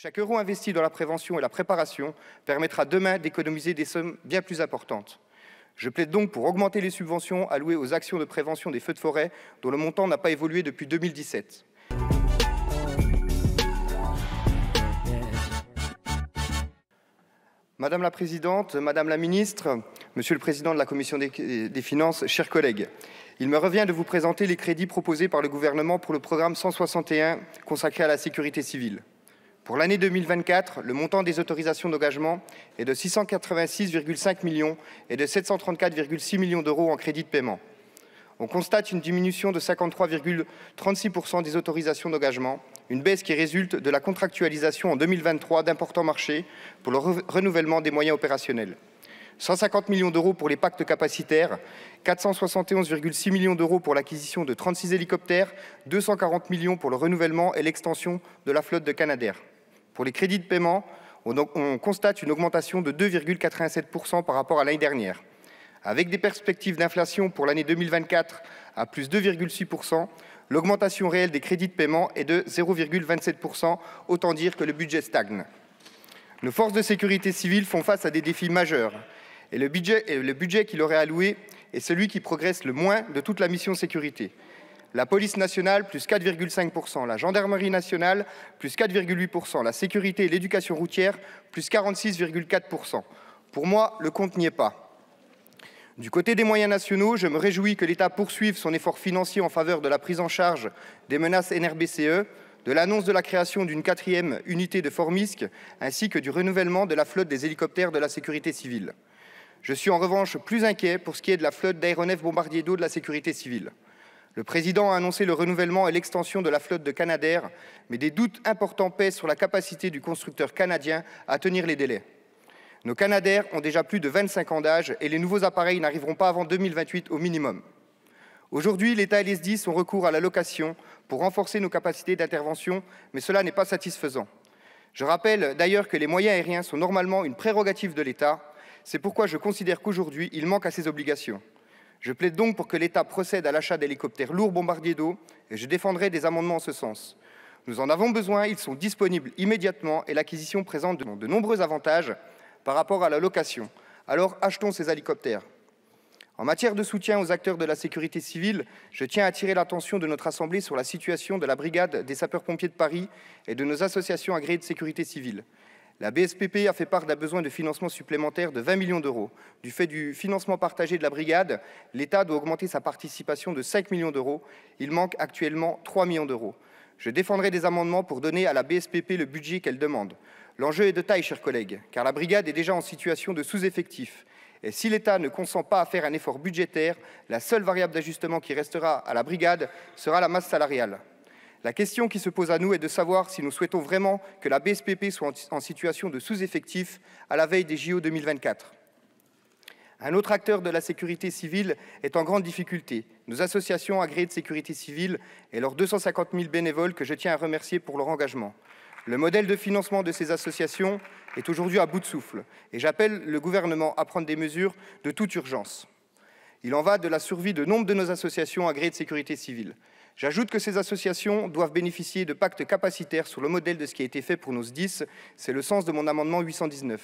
Chaque euro investi dans la prévention et la préparation permettra demain d'économiser des sommes bien plus importantes. Je plaide donc pour augmenter les subventions allouées aux actions de prévention des feux de forêt, dont le montant n'a pas évolué depuis 2017. Madame la Présidente, Madame la Ministre, Monsieur le Président de la Commission des Finances, chers collègues, il me revient de vous présenter les crédits proposés par le gouvernement pour le programme 161 consacré à la sécurité civile. Pour l'année 2024, le montant des autorisations d'engagement est de 686,5 millions et de 734,6 millions d'euros en crédits de paiement. On constate une diminution de 53,36% des autorisations d'engagement, une baisse qui résulte de la contractualisation en 2023 d'importants marchés pour le renouvellement des moyens opérationnels. 150 millions d'euros pour les pactes capacitaires, 471,6 millions d'euros pour l'acquisition de 36 hélicoptères, 240 millions pour le renouvellement et l'extension de la flotte de Canadair. Pour les crédits de paiement, on constate une augmentation de 2,87% par rapport à l'année dernière. Avec des perspectives d'inflation pour l'année 2024 à plus 2,6%, l'augmentation réelle des crédits de paiement est de 0,27%, autant dire que le budget stagne. Nos forces de sécurité civile font face à des défis majeurs et le budget qui leur est alloué est celui qui progresse le moins de toute la mission sécurité. La police nationale, plus 4,5%, la gendarmerie nationale, plus 4,8%, la sécurité et l'éducation routière, plus 46,4%. Pour moi, le compte n'y est pas. Du côté des moyens nationaux, je me réjouis que l'État poursuive son effort financier en faveur de la prise en charge des menaces NRBCE, de l'annonce de la création d'une 4e unité de Formisc, ainsi que du renouvellement de la flotte des hélicoptères de la sécurité civile. Je suis en revanche plus inquiet pour ce qui est de la flotte d'aéronefs bombardiers d'eau de la sécurité civile. Le Président a annoncé le renouvellement et l'extension de la flotte de Canadair, mais des doutes importants pèsent sur la capacité du constructeur canadien à tenir les délais. Nos Canadair ont déjà plus de 25 ans d'âge et les nouveaux appareils n'arriveront pas avant 2028 au minimum. Aujourd'hui, l'État et les SDIS ont recours à la location pour renforcer nos capacités d'intervention, mais cela n'est pas satisfaisant. Je rappelle d'ailleurs que les moyens aériens sont normalement une prérogative de l'État. C'est pourquoi je considère qu'aujourd'hui, il manque à ses obligations. Je plaide donc pour que l'État procède à l'achat d'hélicoptères lourds bombardiers d'eau et je défendrai des amendements en ce sens. Nous en avons besoin, ils sont disponibles immédiatement et l'acquisition présente de nombreux avantages par rapport à la location. Alors achetons ces hélicoptères. En matière de soutien aux acteurs de la sécurité civile, je tiens à attirer l'attention de notre Assemblée sur la situation de la Brigade des sapeurs-pompiers de Paris et de nos associations agréées de sécurité civile. La BSPP a fait part d'un besoin de financement supplémentaire de 20 millions d'euros. Du fait du financement partagé de la brigade, l'État doit augmenter sa participation de 5 millions d'euros. Il manque actuellement 3 millions d'euros. Je défendrai des amendements pour donner à la BSPP le budget qu'elle demande. L'enjeu est de taille, chers collègues, car la brigade est déjà en situation de sous-effectif. Et si l'État ne consent pas à faire un effort budgétaire, la seule variable d'ajustement qui restera à la brigade sera la masse salariale. La question qui se pose à nous est de savoir si nous souhaitons vraiment que la BSPP soit en situation de sous-effectif à la veille des JO 2024. Un autre acteur de la sécurité civile est en grande difficulté. Nos associations agréées de sécurité civile et leurs 250 000 bénévoles que je tiens à remercier pour leur engagement. Le modèle de financement de ces associations est aujourd'hui à bout de souffle et j'appelle le gouvernement à prendre des mesures de toute urgence. Il en va de la survie de nombre de nos associations agréées de sécurité civile. J'ajoute que ces associations doivent bénéficier de pactes capacitaires sur le modèle de ce qui a été fait pour nos SDIS. C'est le sens de mon amendement 819.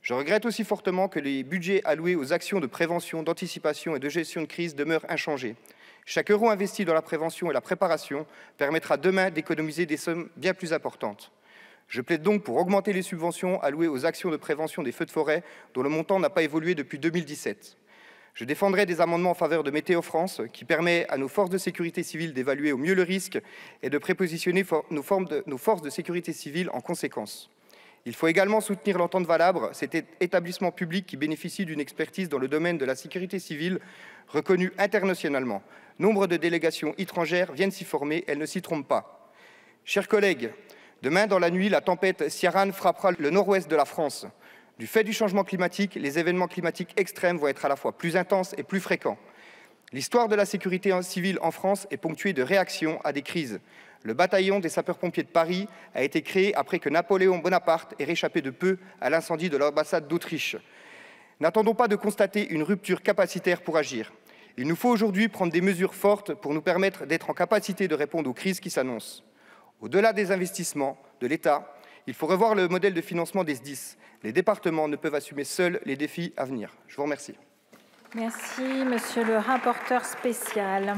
Je regrette aussi fortement que les budgets alloués aux actions de prévention, d'anticipation et de gestion de crise demeurent inchangés. Chaque euro investi dans la prévention et la préparation permettra demain d'économiser des sommes bien plus importantes. Je plaide donc pour augmenter les subventions allouées aux actions de prévention des feux de forêt, dont le montant n'a pas évolué depuis 2017. Je défendrai des amendements en faveur de Météo France, qui permet à nos forces de sécurité civile d'évaluer au mieux le risque et de prépositionner nos forces de sécurité civile en conséquence. Il faut également soutenir l'Entente Valabre, cet établissement public qui bénéficie d'une expertise dans le domaine de la sécurité civile reconnue internationalement. Nombre de délégations étrangères viennent s'y former, elles ne s'y trompent pas. Chers collègues, demain dans la nuit, la tempête Ciarán frappera le nord-ouest de la France. Du fait du changement climatique, les événements climatiques extrêmes vont être à la fois plus intenses et plus fréquents. L'histoire de la sécurité civile en France est ponctuée de réactions à des crises. Le bataillon des sapeurs-pompiers de Paris a été créé après que Napoléon Bonaparte ait réchappé de peu à l'incendie de l'ambassade d'Autriche. N'attendons pas de constater une rupture capacitaire pour agir. Il nous faut aujourd'hui prendre des mesures fortes pour nous permettre d'être en capacité de répondre aux crises qui s'annoncent. Au-delà des investissements de l'État, Il faut revoir le modèle de financement des SDIS. Les départements ne peuvent assumer seuls les défis à venir. Je vous remercie. Merci, monsieur le rapporteur spécial.